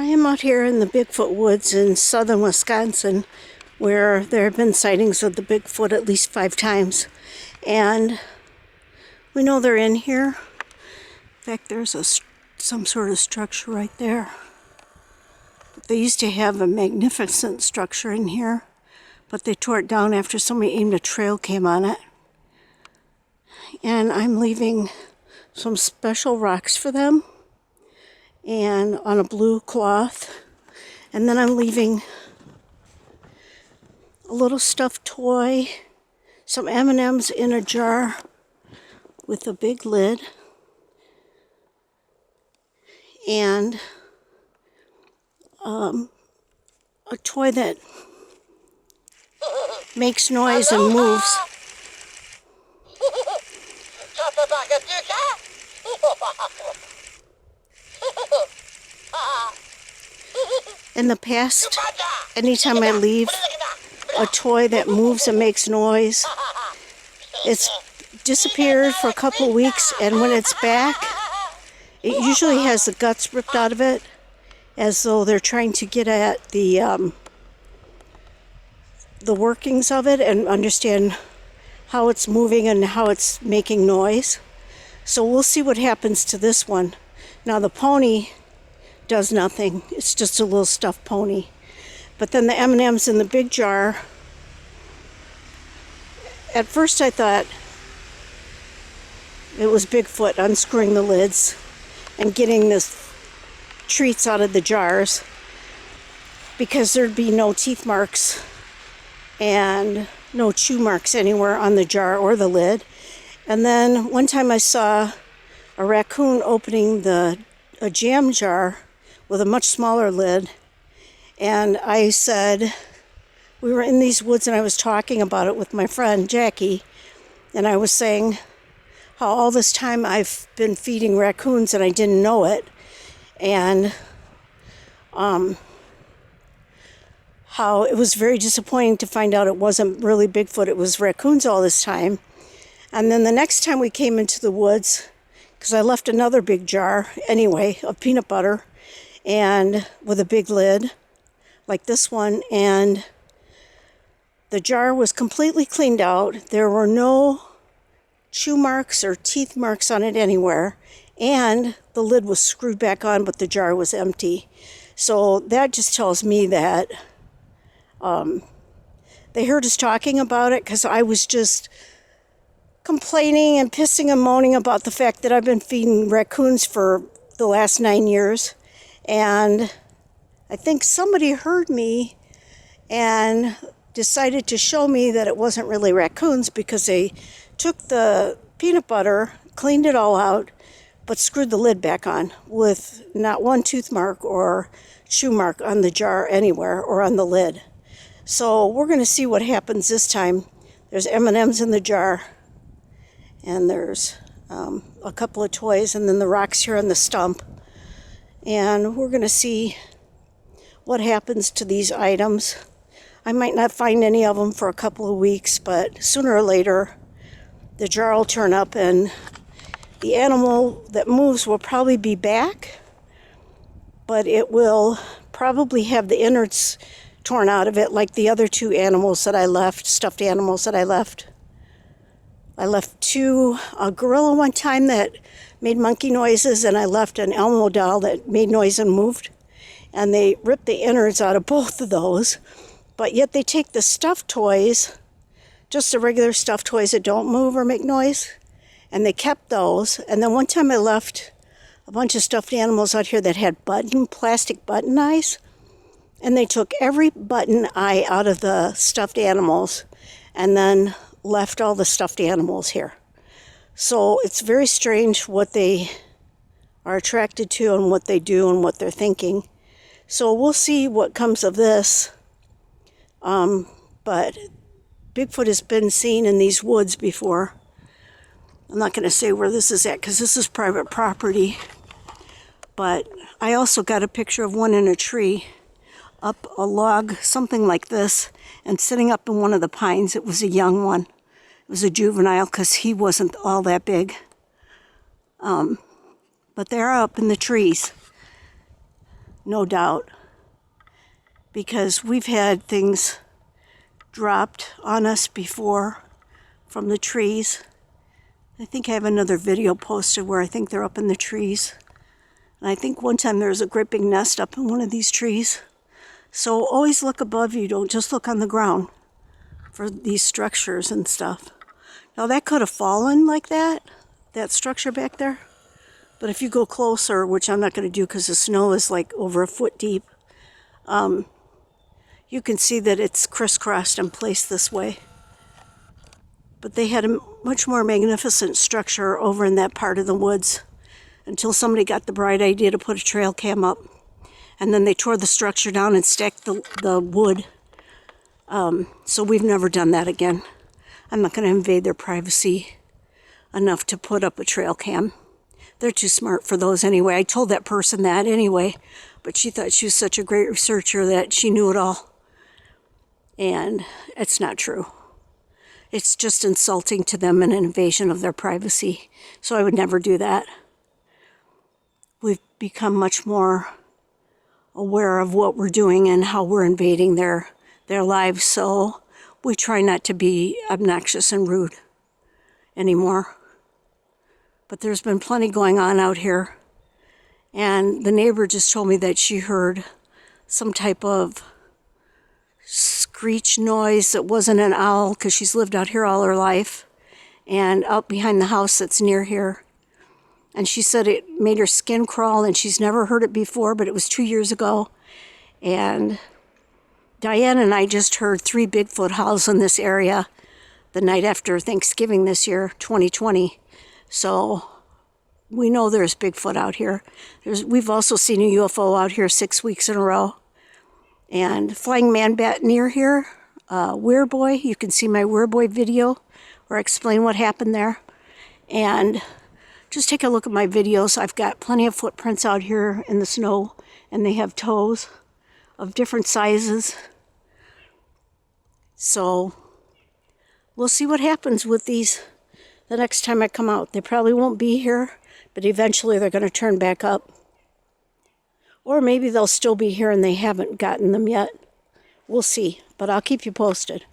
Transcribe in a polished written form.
am out here in the Bigfoot woods in southern Wisconsin, where there have been sightings of the Bigfoot at least 5 times. And we know they're in here. In fact, there's some sort of structure right there. They used to have a magnificent structure in here, but they tore it down after somebody aimed a trail cam on it. And I'm leaving some special rocks for them and on a blue cloth. And then I'm leaving a little stuffed toy, some M&Ms in a jar with a big lid, and a toy that makes noise and moves. In the past, anytime I leave a toy that moves and makes noise, it's disappeared for a couple of weeks, and when it's back, it usually has the guts ripped out of it, as though they're trying to get at the workings of it and understand how it's moving and how it's making noise. So we'll see what happens to this one. Now the pony does nothing. It's just a little stuffed pony. But then the M&Ms in the big jar, at first I thought it was Bigfoot unscrewing the lids and getting the treats out of the jars, because there'd be no teeth marks and no chew marks anywhere on the jar or the lid. And then one time I saw a raccoon opening a jam jar with a much smaller lid, and I said, we were in these woods and I was talking about it with my friend Jackie, and I was saying how all this time I've been feeding raccoons and I didn't know it, and how it was very disappointing to find out it wasn't really Bigfoot, it was raccoons all this time. And then the next time we came into the woods, because I left another big jar anyway of peanut butter, and with a big lid like this one, and the jar was completely cleaned out. There were no chew marks or teeth marks on it anywhere, and the lid was screwed back on, but the jar was empty. So that just tells me that they heard us talking about it, because I was just complaining and pissing and moaning about the fact that I've been feeding raccoons for the last 9 years. And I think somebody heard me and decided to show me that it wasn't really raccoons, because they took the peanut butter, cleaned it all out, but screwed the lid back on with not one tooth mark or chew mark on the jar anywhere or on the lid. So we're going to see what happens this time. There's M&Ms in the jar, and there's a couple of toys, and then the rocks here on the stump. And we're going to see what happens to these items. I might not find any of them for a couple of weeks, but sooner or later the jar will turn up and the animal that moves will probably be back, but it will probably have the innards torn out of it, like the other 2 animals that I left, stuffed animals that I left. I left a gorilla one time that made monkey noises, and I left an Elmo doll that made noise and moved. And they ripped the innards out of both of those. But yet they take the stuffed toys, just the regular stuffed toys that don't move or make noise, and they kept those. And then one time I left a bunch of stuffed animals out here that had plastic button eyes, and they took every button eye out of the stuffed animals and then left all the stuffed animals here. So it's very strange what they are attracted to and what they do and what they're thinking. So we'll see what comes of this. But Bigfoot has been seen in these woods before. I'm not going to say where this is at, because this is private property. But I also got a picture of one in a tree, up a log, something like this, and sitting up in one of the pines. It was a young one. It was a juvenile, because he wasn't all that big. But they're up in the trees. no doubt, because we've had things dropped on us before from the trees. I think I have another video posted where I think they're up in the trees. And I think one time there was a great big nest up in one of these trees. So always look above you, don't just look on the ground for these structures and stuff. Now that could have fallen like that structure back there. But if you go closer, which I'm not going to do because the snow is like over a foot deep, you can see that it's crisscrossed and placed this way. But they had a much more magnificent structure over in that part of the woods until somebody got the bright idea to put a trail cam up. And then they tore the structure down and stacked the wood. So we've never done that again. I'm not going to invade their privacy enough to put up a trail cam. They're too smart for those anyway. I told that person that anyway, but she thought she was such a great researcher that she knew it all. And it's not true. It's just insulting to them and an invasion of their privacy. So I would never do that. We've become much more aware of what we're doing and how we're invading their lives. So we try not to be obnoxious and rude anymore. But there's been plenty going on out here. And the neighbor just told me that she heard some type of screech noise that wasn't an owl, because she's lived out here all her life, and out behind the house that's near here. And she said it made her skin crawl, and she's never heard it before, but it was 2 years ago. And Diane and I just heard 3 Bigfoot howls in this area the night after Thanksgiving this year, 2020. So we know there's Bigfoot out here. We've also seen a UFO out here 6 weeks in a row. And flying man bat near here, Wereboy. You can see my Wereboy video where I explain what happened there. And just take a look at my videos. I've got plenty of footprints out here in the snow, and they have toes of different sizes. So we'll see what happens with these the next time I come out. They probably won't be here, but eventually they're going to turn back up. Or maybe they'll still be here and they haven't gotten them yet. We'll see, but I'll keep you posted.